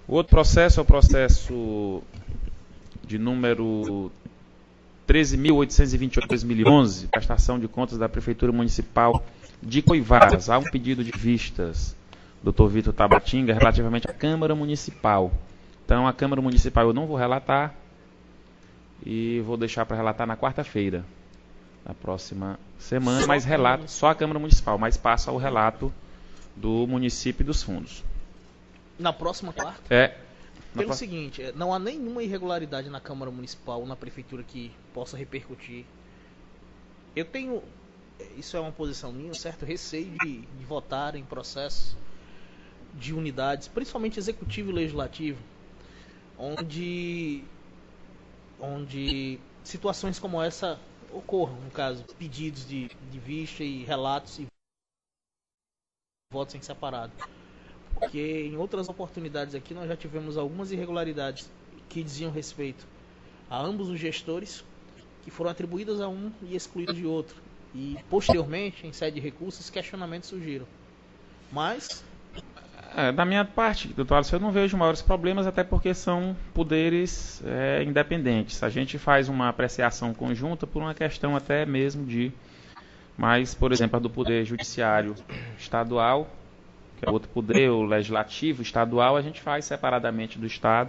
O outro processo é o processo de número 13.828/2011, prestação de contas da Prefeitura Municipal de Coivaras. Há um pedido de vistas do Dr. Vitor Tabatinga relativamente à Câmara Municipal. Então, a Câmara Municipal eu não vou relatar e vou deixar para relatar na quarta-feira, na próxima semana, mas relato só a Câmara Municipal, mas passa o relato do município e dos fundos. Na próxima quarta? Pelo seguinte, não há nenhuma irregularidade na Câmara Municipal ou na Prefeitura que possa repercutir. Eu tenho, isso é uma posição minha, um certo receio de votar em processos de unidades, principalmente executivo e legislativo, onde situações como essa ocorram, no caso, pedidos de vista e relatos e votos em separado. Porque em outras oportunidades aqui nós já tivemos algumas irregularidades que diziam respeito a ambos os gestores, que foram atribuídas a um e excluídas de outro. E posteriormente, em sede de recursos, questionamentos surgiram. Mas da minha parte, doutor Alisson, eu não vejo maiores problemas, até porque são poderes independentes. A gente faz uma apreciação conjunta por uma questão até mesmo de... Mas, por exemplo, a do Poder Judiciário Estadual, que é outro poder, o Legislativo Estadual, a gente faz separadamente do Estado.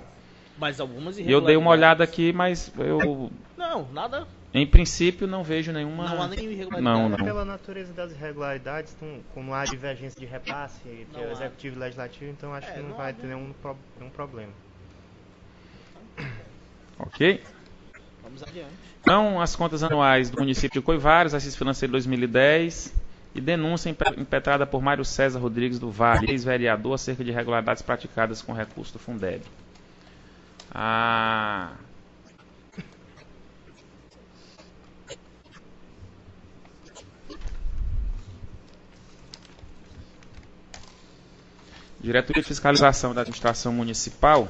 Mas algumas E eu dei uma olhada aqui, mas eu... Não, nada... Em princípio, não vejo nenhuma... Não há nenhuma irregularidade. Não. Pela natureza das irregularidades, como há divergência de repasse entre o Executivo e o Legislativo, então acho que não vai ter nenhum problema. Ok? Vamos adiante. Então, as contas anuais do município de Coivaras, exercício financeiro 2010, e denúncia impetrada por Mário César Rodrigues do Vale, ex-vereador, acerca de irregularidades praticadas com recurso do Fundeb. Diretoria de Fiscalização da Administração Municipal,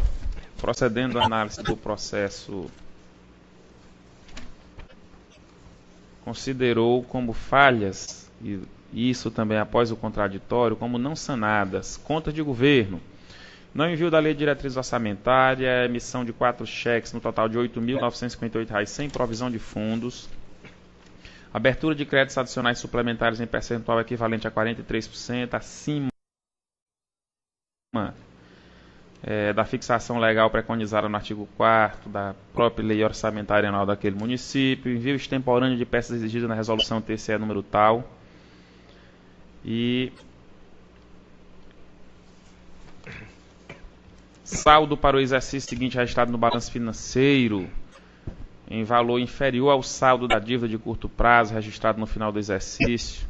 procedendo à análise do processo, considerou como falhas, e isso também após o contraditório, como não sanadas, contas de governo, não envio da Lei de Diretriz Orçamentária, emissão de 4 cheques no total de R$ 8.958 sem provisão de fundos, abertura de créditos adicionais suplementares em percentual equivalente a 43%, acima da fixação legal preconizada no artigo 4º da própria lei orçamentária anual daquele município, envio extemporâneo de peças exigidas na resolução TCE número tal, e saldo para o exercício seguinte registrado no balanço financeiro em valor inferior ao saldo da dívida de curto prazo registrado no final do exercício,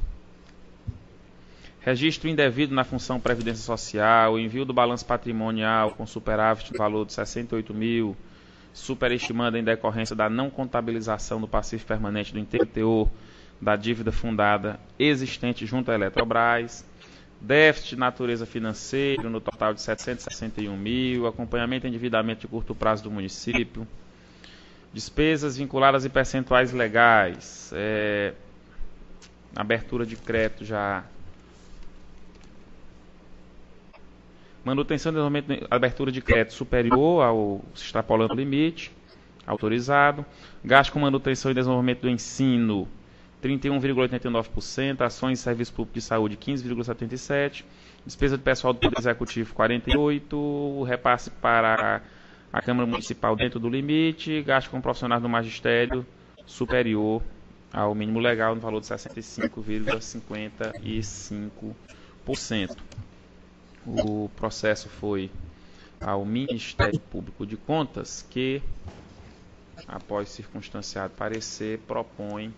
registro indevido na função Previdência Social, envio do balanço patrimonial com superávit no valor de 68 mil, superestimando em decorrência da não contabilização do passivo permanente do inteiro teor da dívida fundada existente junto à Eletrobras, déficit de natureza financeira no total de 761 mil, acompanhamento e endividamento de curto prazo do município, despesas vinculadas e percentuais legais, abertura de crédito já... Manutenção de desenvolvimento, abertura de crédito superior ao extrapolando o limite autorizado. Gasto com manutenção e desenvolvimento do ensino, 31,89%. Ações e serviços públicos de saúde, 15,77%. Despesa de pessoal do Poder Executivo, 48%. Repasse para a Câmara Municipal dentro do limite. Gasto com profissionais do magistério, superior ao mínimo legal, no valor de 65,55%. O processo foi ao Ministério Público de Contas, que, após circunstanciado parecer, propõe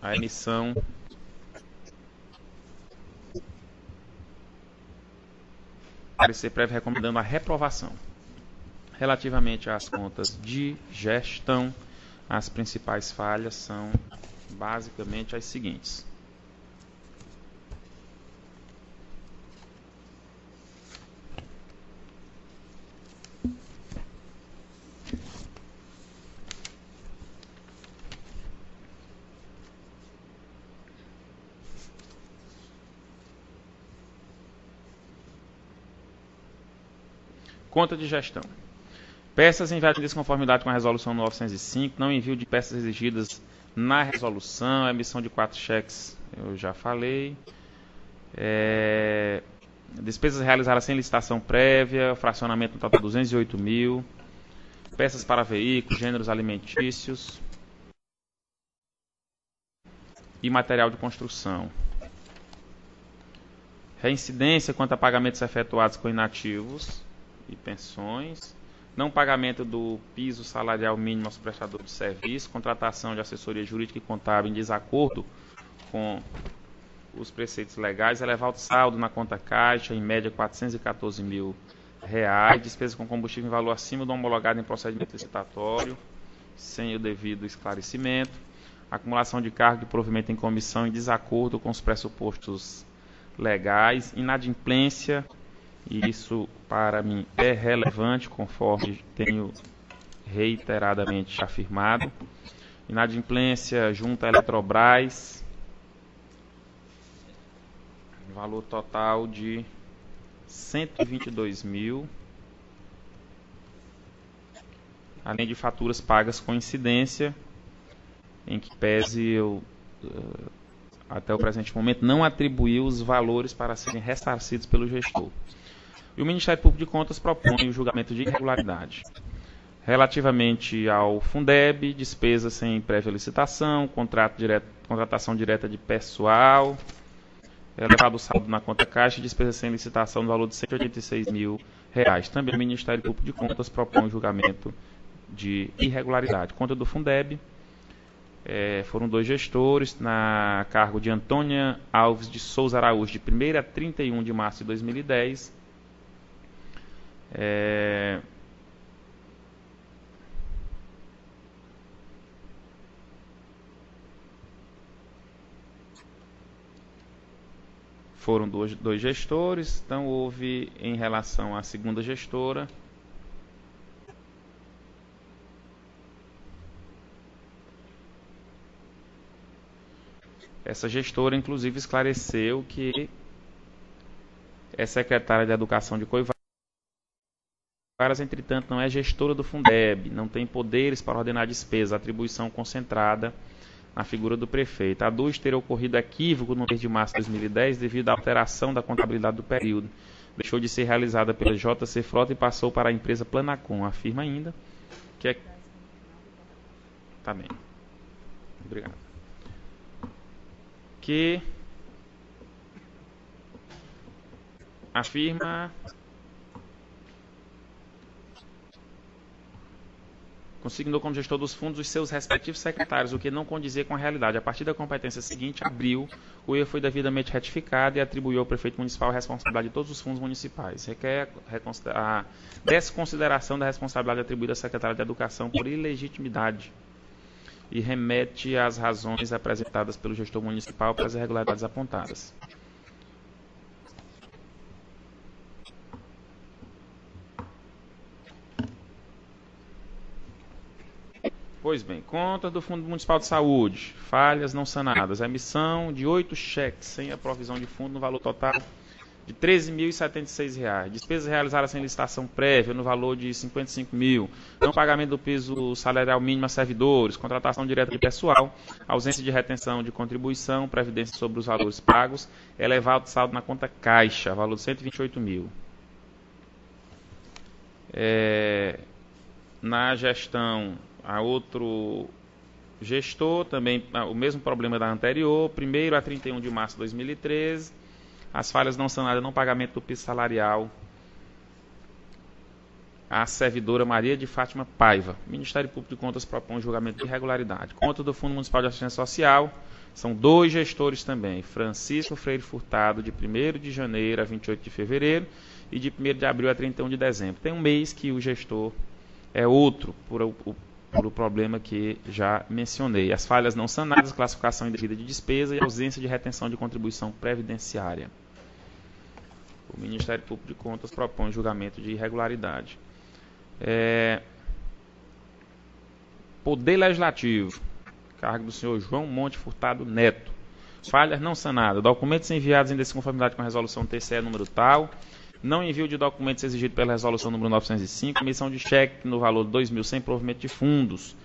a emissão parecer prévio recomendando a reprovação. Relativamente às contas de gestão, as principais falhas são basicamente as seguintes. Conta de gestão. Peças enviadas em desconformidade com a resolução 905, não envio de peças exigidas na resolução, emissão de 4 cheques, eu já falei. Despesas realizadas sem licitação prévia, fracionamento no total 208 mil. Peças para veículos, gêneros alimentícios e material de construção. Reincidência quanto a pagamentos efetuados com inativos e pensões. Não pagamento do piso salarial mínimo aos prestadores de serviço. Contratação de assessoria jurídica e contábil em desacordo com os preceitos legais. Elevar o saldo na conta caixa, em média R$ 414 mil. Despesas com combustível em valor acima do homologado em procedimento licitatório, sem o devido esclarecimento. Acumulação de cargo de provimento em comissão em desacordo com os pressupostos legais. Inadimplência, e isso para mim é relevante, conforme tenho reiteradamente afirmado. Inadimplência junto à Eletrobras, valor total de 122 mil, além de faturas pagas com incidência, em que pese eu, até o presente momento, não atribuiu os valores para serem ressarcidos pelo gestor. E o Ministério Público de Contas propõe o julgamento de irregularidade. Relativamente ao Fundeb, despesas sem prévia licitação, contratação direta de pessoal, elevado o saldo na conta caixa e despesas sem licitação no valor de R$ 186 mil. Também o Ministério Público de Contas propõe o julgamento de irregularidade. Conta do Fundeb, foram 2 gestores, na cargo de Antônia Alves de Souza Araújo, de 1º a 31 de março de 2010. Foram dois gestores, então houve, em relação à segunda gestora, essa gestora inclusive esclareceu que é secretária de Educação de Coivaras, entretanto não é gestora do Fundeb, não tem poderes para ordenar despesa, atribuição concentrada na figura do prefeito. Aduz ter ocorrido equívoco no mês de março de 2010 devido à alteração da contabilidade do período. Deixou de ser realizada pela JC Frota e passou para a empresa Planacom. Afirma ainda que é... Tá bem. Obrigado. Que afirma... Consignou como gestor dos fundos os seus respectivos secretários, o que não condizia com a realidade. A partir da competência seguinte, abril, o erro foi devidamente retificado e atribuiu ao prefeito municipal a responsabilidade de todos os fundos municipais. Requer a desconsideração da responsabilidade atribuída à secretária de Educação por ilegitimidade e remete às razões apresentadas pelo gestor municipal para as irregularidades apontadas. Pois bem, conta do Fundo Municipal de Saúde, falhas não sanadas, a emissão de 8 cheques sem a provisão de fundo no valor total de R$ 13.076, despesas realizadas sem licitação prévia no valor de R$ 55 mil, não pagamento do piso salarial mínimo a servidores, contratação direta de pessoal, ausência de retenção de contribuição, previdência sobre os valores pagos, elevado saldo na conta caixa, valor de R$ 128 mil. Na gestão, a outro gestor, também o mesmo problema da anterior, 1º a 31 de março de 2013, as falhas não sanadas, não pagamento do piso salarial à servidora Maria de Fátima Paiva. O Ministério Público de Contas propõe julgamento de irregularidade. Conta do Fundo Municipal de Assistência Social, são 2 gestores também, Francisco Freire Furtado, de 1º de janeiro a 28 de fevereiro e de 1º de abril a 31 de dezembro. Tem um mês que o gestor é outro, por o problema que já mencionei. As falhas não sanadas, classificação indevida de despesa e ausência de retenção de contribuição previdenciária. O Ministério Público de Contas propõe julgamento de irregularidade. Poder Legislativo, cargo do senhor João Monte Furtado Neto. Falhas não sanadas, documentos enviados em desconformidade com a resolução TCE número tal, não envio de documentos exigido pela resolução número 905, emissão de cheque no valor de 2.000 sem provimento de fundos,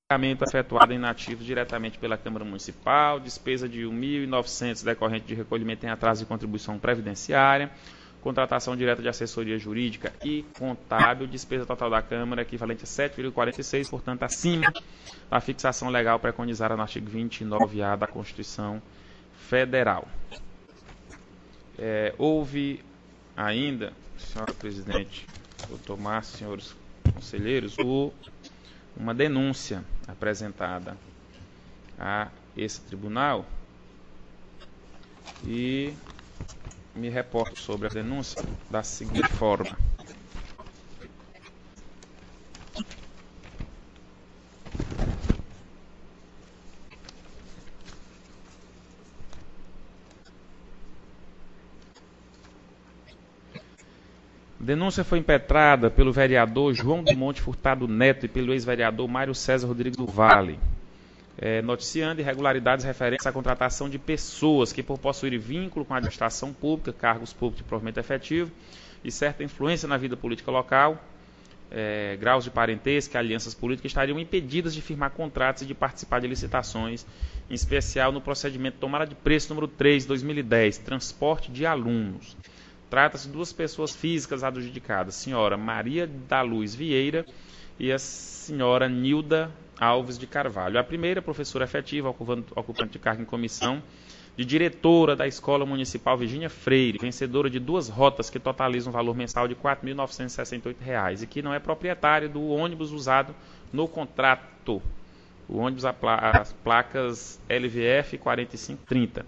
pagamento efetuado em nativos diretamente pela Câmara Municipal, despesa de 1.900 decorrente de recolhimento em atraso de contribuição previdenciária, contratação direta de assessoria jurídica e contábil, despesa total da Câmara equivalente a 7,46, portanto, acima da fixação legal preconizada no artigo 29A da Constituição Federal. Houve ainda, senhora presidente, doutor Márcio, senhores conselheiros, uma denúncia apresentada a esse tribunal e me reporto sobre a denúncia da seguinte forma. A denúncia foi impetrada pelo vereador João do Monte Furtado Neto e pelo ex-vereador Mário César Rodrigues do Vale, noticiando irregularidades referentes à contratação de pessoas que, por possuírem vínculo com a administração pública, cargos públicos de provimento efetivo e certa influência na vida política local, graus de parentesco e alianças políticas, estariam impedidas de firmar contratos e de participar de licitações, em especial no procedimento tomada de preço número 3, 2010, transporte de alunos. Trata-se de duas pessoas físicas adjudicadas, a senhora Maria da Luz Vieira e a senhora Nilda Alves de Carvalho. A primeira, professora efetiva, ocupante de cargo em comissão, de diretora da Escola Municipal Virgínia Freire, vencedora de 2 rotas que totalizam um valor mensal de R$ 4.968 e que não é proprietária do ônibus usado no contrato, o ônibus as placas LVF 4530.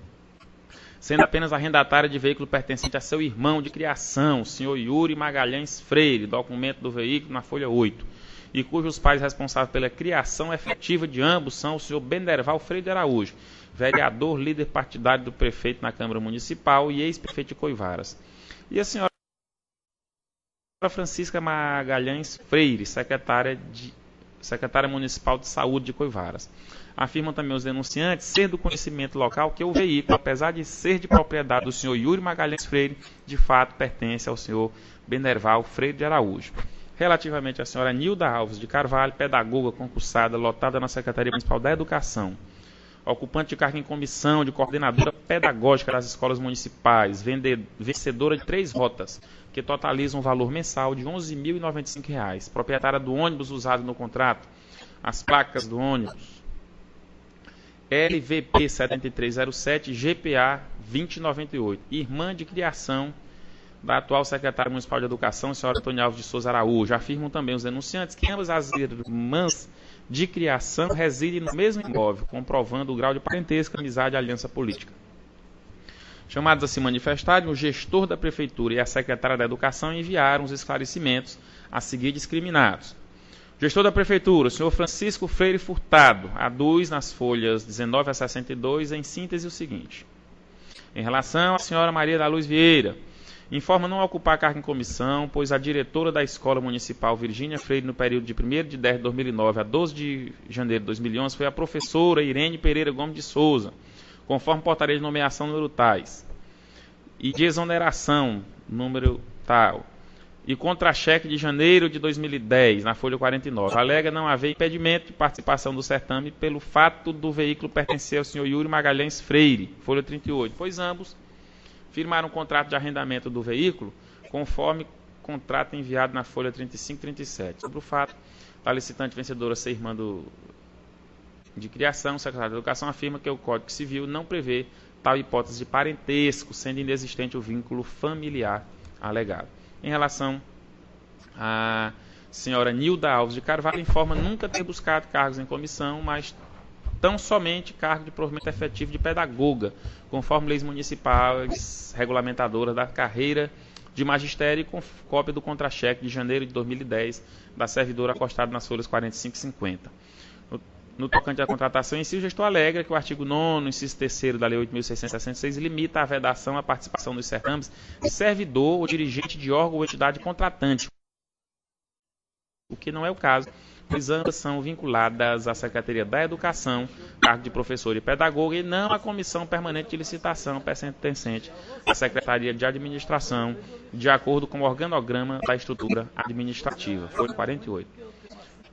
Sendo apenas arrendatária de veículo pertencente a seu irmão de criação, o senhor Yuri Magalhães Freire, documento do veículo na folha 8, e cujos pais responsáveis pela criação efetiva de ambos são o senhor Benderval Freire de Araújo, vereador, líder partidário do prefeito na Câmara Municipal e ex-prefeito de Coivaras, e a senhora Francisca Magalhães Freire, secretária municipal de saúde de Coivaras. Afirmam também os denunciantes ser do conhecimento local que o veículo, apesar de ser de propriedade do senhor Yuri Magalhães Freire, de fato pertence ao senhor Benderval Freire de Araújo. Relativamente à senhora Nilda Alves de Carvalho, pedagoga concursada, lotada na Secretaria Municipal da Educação, ocupante de cargo em comissão de coordenadora pedagógica das escolas municipais, vencedora de 3 rotas, que totalizam um valor mensal de R$ 11.095, proprietária do ônibus usado no contrato, as placas do ônibus LVP 7307 GPA 2098, irmã de criação da atual secretária municipal de Educação, a senhora Antônia Alves de Souza Araújo. Afirmam também os denunciantes que ambas as irmãs de criação residem no mesmo imóvel, comprovando o grau de parentesco, amizade e aliança política. Chamados a se manifestarem, o gestor da Prefeitura e a secretária da Educação enviaram os esclarecimentos a seguir discriminados. O gestor da Prefeitura, o senhor Francisco Freire Furtado, aduz nas folhas 19 a 62, em síntese, o seguinte. Em relação à senhora Maria da Luz Vieira, informa não ocupar cargo em comissão, pois a diretora da Escola Municipal Virgínia Freire, no período de 1º de 10 de 2009 a 12 de janeiro de 2011, foi a professora Irene Pereira Gomes de Souza, conforme portaria de nomeação número tais, e de exoneração número tal, e contra-cheque de janeiro de 2010, na folha 49. Alega não haver impedimento de participação do certame pelo fato do veículo pertencer ao senhor Yuri Magalhães Freire, folha 38, pois ambos firmaram um contrato de arrendamento do veículo, conforme contrato enviado na folha 35 e 37. Sobre o fato da licitante vencedora ser irmã de criação, o secretário de Educação afirma que o Código Civil não prevê tal hipótese de parentesco, sendo inexistente o vínculo familiar alegado. Em relação à senhora Nilda Alves de Carvalho, informa nunca ter buscado cargos em comissão, mas tão somente cargo de provimento efetivo de pedagoga, conforme leis municipais regulamentadoras da carreira de magistério e com cópia do contra-cheque de janeiro de 2010 da servidora acostada nas folhas 45 e 50. No tocante à contratação em si, o gestor alega que o artigo 9º, inciso 3º da Lei 8.666, limita a vedação à participação dos certames de servidor ou dirigente de órgão ou entidade contratante, o que não é o caso pois ambas são vinculadas à Secretaria da Educação, cargo de professor e pedagogo, e não à Comissão Permanente de Licitação pertencente à Secretaria de Administração, de acordo com o organograma da estrutura administrativa. Foi 48.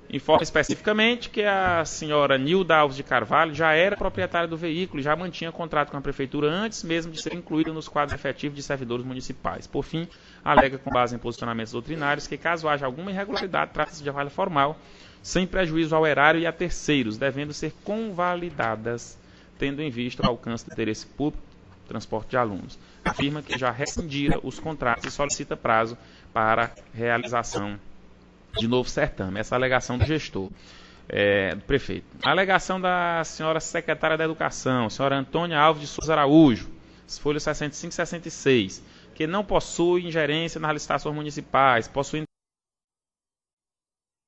Informa especificamente que a senhora Nilda Alves de Carvalho já era proprietária do veículo e já mantinha contrato com a Prefeitura antes mesmo de ser incluída nos quadros efetivos de servidores municipais. Por fim, alega com base em posicionamentos doutrinários que, caso haja alguma irregularidade, trata-se de falha formal, sem prejuízo ao erário e a terceiros, devendo ser convalidadas, tendo em vista o alcance do interesse público, transporte de alunos. Afirma que já rescindira os contratos e solicita prazo para realização de novo certame. Essa alegação do gestor, do prefeito. A alegação da senhora secretária da Educação, senhora Antônia Alves de Souza Araújo, folha 65 e 66, que não possui ingerência nas licitações municipais, possui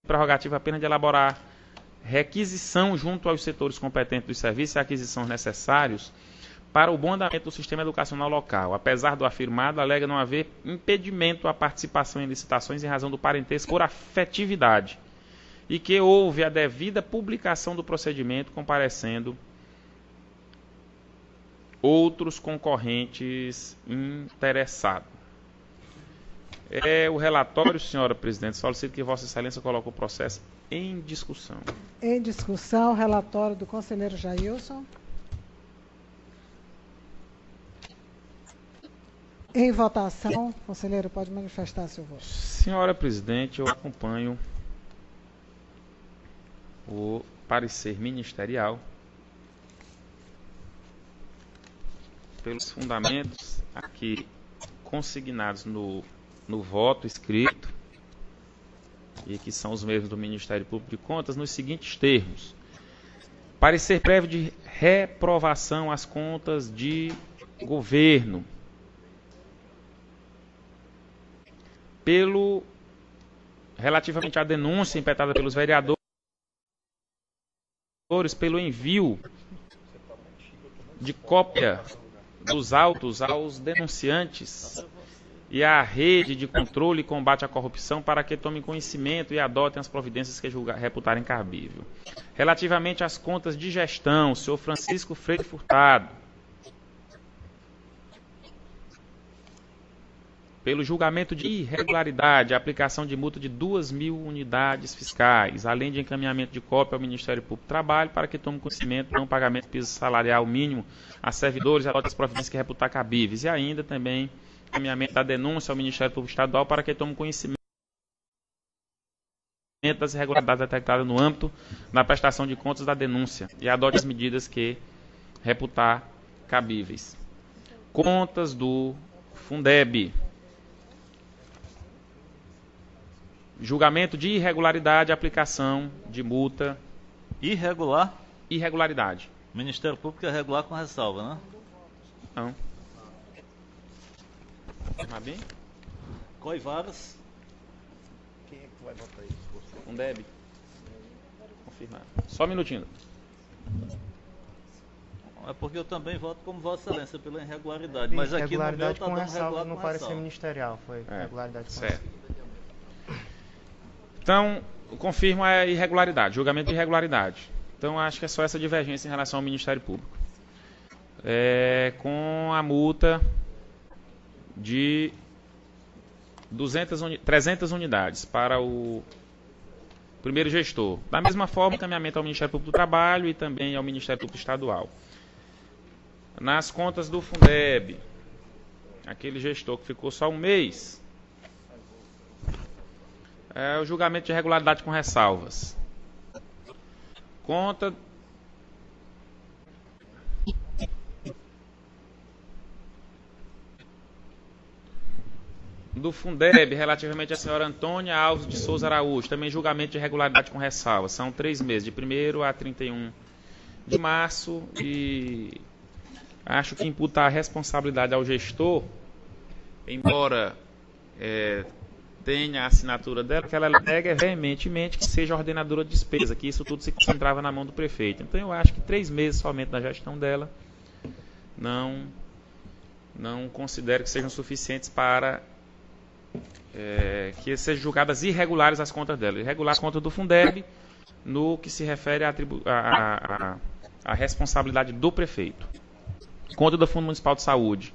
prerrogativa apenas de elaborar requisição junto aos setores competentes dos serviços e aquisições necessários para o bom andamento do sistema educacional local. Apesar do afirmado, alega não haver impedimento à participação em licitações em razão do parentesco por afetividade e que houve a devida publicação do procedimento comparecendo outros concorrentes interessados. O relatório, senhora presidente, solicito que Vossa Excelência coloque o processo em discussão. Em discussão, relatório do conselheiro Jailson. Em votação, conselheiro, pode manifestar seu voto. Senhora presidente, eu acompanho o parecer ministerial pelos fundamentos aqui consignados no voto escrito, e que são os mesmos do Ministério Público de Contas, nos seguintes termos. Parecer prévio de reprovação às contas de governo relativamente à denúncia impetrada pelos vereadores pelo envio de cópia dos autos aos denunciantes e à rede de controle e combate à corrupção para que tomem conhecimento e adotem as providências que reputarem cabível. Relativamente às contas de gestão, o senhor Francisco Freire Furtado, pelo julgamento de irregularidade, a aplicação de multa de 2.000 unidades fiscais, além de encaminhamento de cópia ao Ministério Público do Trabalho para que tome conhecimento do não pagamento de piso salarial mínimo a servidores e adote as providências que reputar cabíveis, e ainda também encaminhamento da denúncia ao Ministério Público Estadual para que tome conhecimento das irregularidades detectadas no âmbito da prestação de contas da denúncia e adote as medidas que reputar cabíveis. Contas do Fundeb. Julgamento de irregularidade, aplicação de multa. Irregularidade. Ministério Público é regular com ressalva, né? Não. Tá bem? Coivaras. Quem é que vai votar isso? Fundeb. Confirmado. Só um minutinho. É porque eu também voto como Vossa Excelência pela irregularidade. Mas aqui no meu Irregularidade tá com dando ressalva regular no com parecer ressalva. ministerial. Foi irregularidade com certo. ressalva. Então, confirmo a irregularidade, julgamento de irregularidade. Então, acho que é só essa divergência em relação ao Ministério Público. Com a multa de 300 unidades para o primeiro gestor. Da mesma forma, encaminhamento ao Ministério Público do Trabalho e também ao Ministério Público Estadual. Nas contas do Fundeb, aquele gestor que ficou só um mês, o julgamento de irregularidade com ressalvas. Conta do Fundeb, relativamente à senhora Antônia Alves de Souza Araújo, também julgamento de irregularidade com ressalvas. São 3 meses, de 1º a 31 de março, e acho que imputar a responsabilidade ao gestor, embora tenha a assinatura dela, que ela alega veementemente que seja ordenadora de despesa, que isso tudo se concentrava na mão do prefeito. Então eu acho que 3 meses somente na gestão dela não considero que sejam suficientes para que sejam julgadas irregulares as contas dela. Irregular as contas do Fundeb, no que se refere à responsabilidade do prefeito. Conta do Fundo Municipal de Saúde.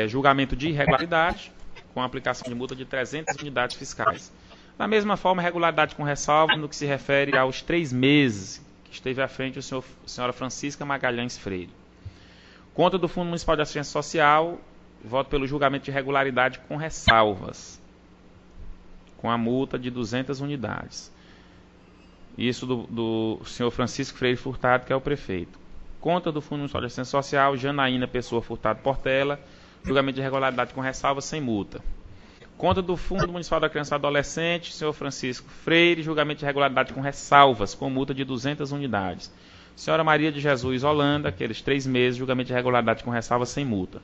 Julgamento de irregularidade, com aplicação de multa de 300 unidades fiscais. Da mesma forma, regularidade com ressalva no que se refere aos 3 meses que esteve à frente a senhora Francisca Magalhães Freire. Conta do Fundo Municipal de Assistência Social, voto pelo julgamento de irregularidade com ressalvas, com a multa de 200 unidades. Isso do senhor Francisco Freire Furtado, que é o prefeito. Conta do Fundo Municipal de Assistência Social, Janaína Pessoa Furtado Portela, julgamento de irregularidade com ressalvas sem multa. Conta do Fundo Municipal da Criança e Adolescente, senhor Francisco Freire, julgamento de irregularidade com ressalvas, com multa de 200 unidades. Senhora Maria de Jesus Holanda, aqueles 3 meses, julgamento de irregularidade com ressalvas sem multa.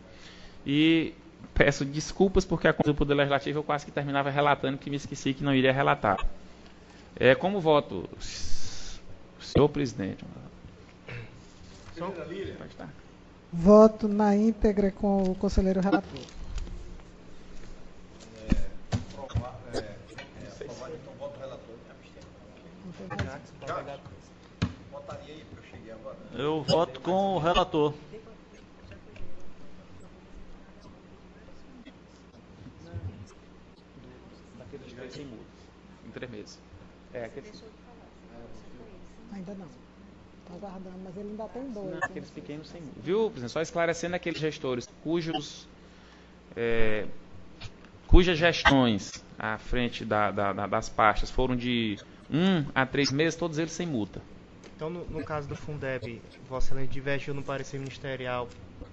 E peço desculpas porque a conta do Poder Legislativo eu quase que terminava relatando que me esqueci que não iria relatar. Como voto, senhor presidente? Pode estar. Voto na íntegra com o conselheiro relator. Então, voto relator. Votaria aí, porque eu cheguei agora. Eu voto com o relator. Daqueles 3 sem multa, em 3 meses. Ainda não. Estou aguardando, mas ele ainda tem 2. Não, aqueles pequenos sem multa. Viu, presidente? Só esclarecendo aqueles gestores cujas gestões à frente das pastas foram de 1 a 3 meses, todos eles sem multa. Então, no caso do Fundeb, Vossa Excelência divergiu no parecer ministerial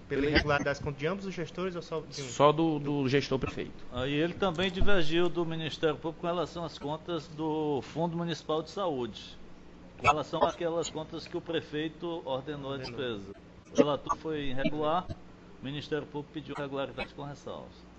pela irregularidade das contas de ambos os gestores ou só de um? Só do gestor prefeito. Aí ele também divergiu do Ministério Público com relação às contas do Fundo Municipal de Saúde, com relação àquelas contas que o prefeito ordenou a despesa. O relator foi irregular, o Ministério Público pediu regularidade com ressalvas.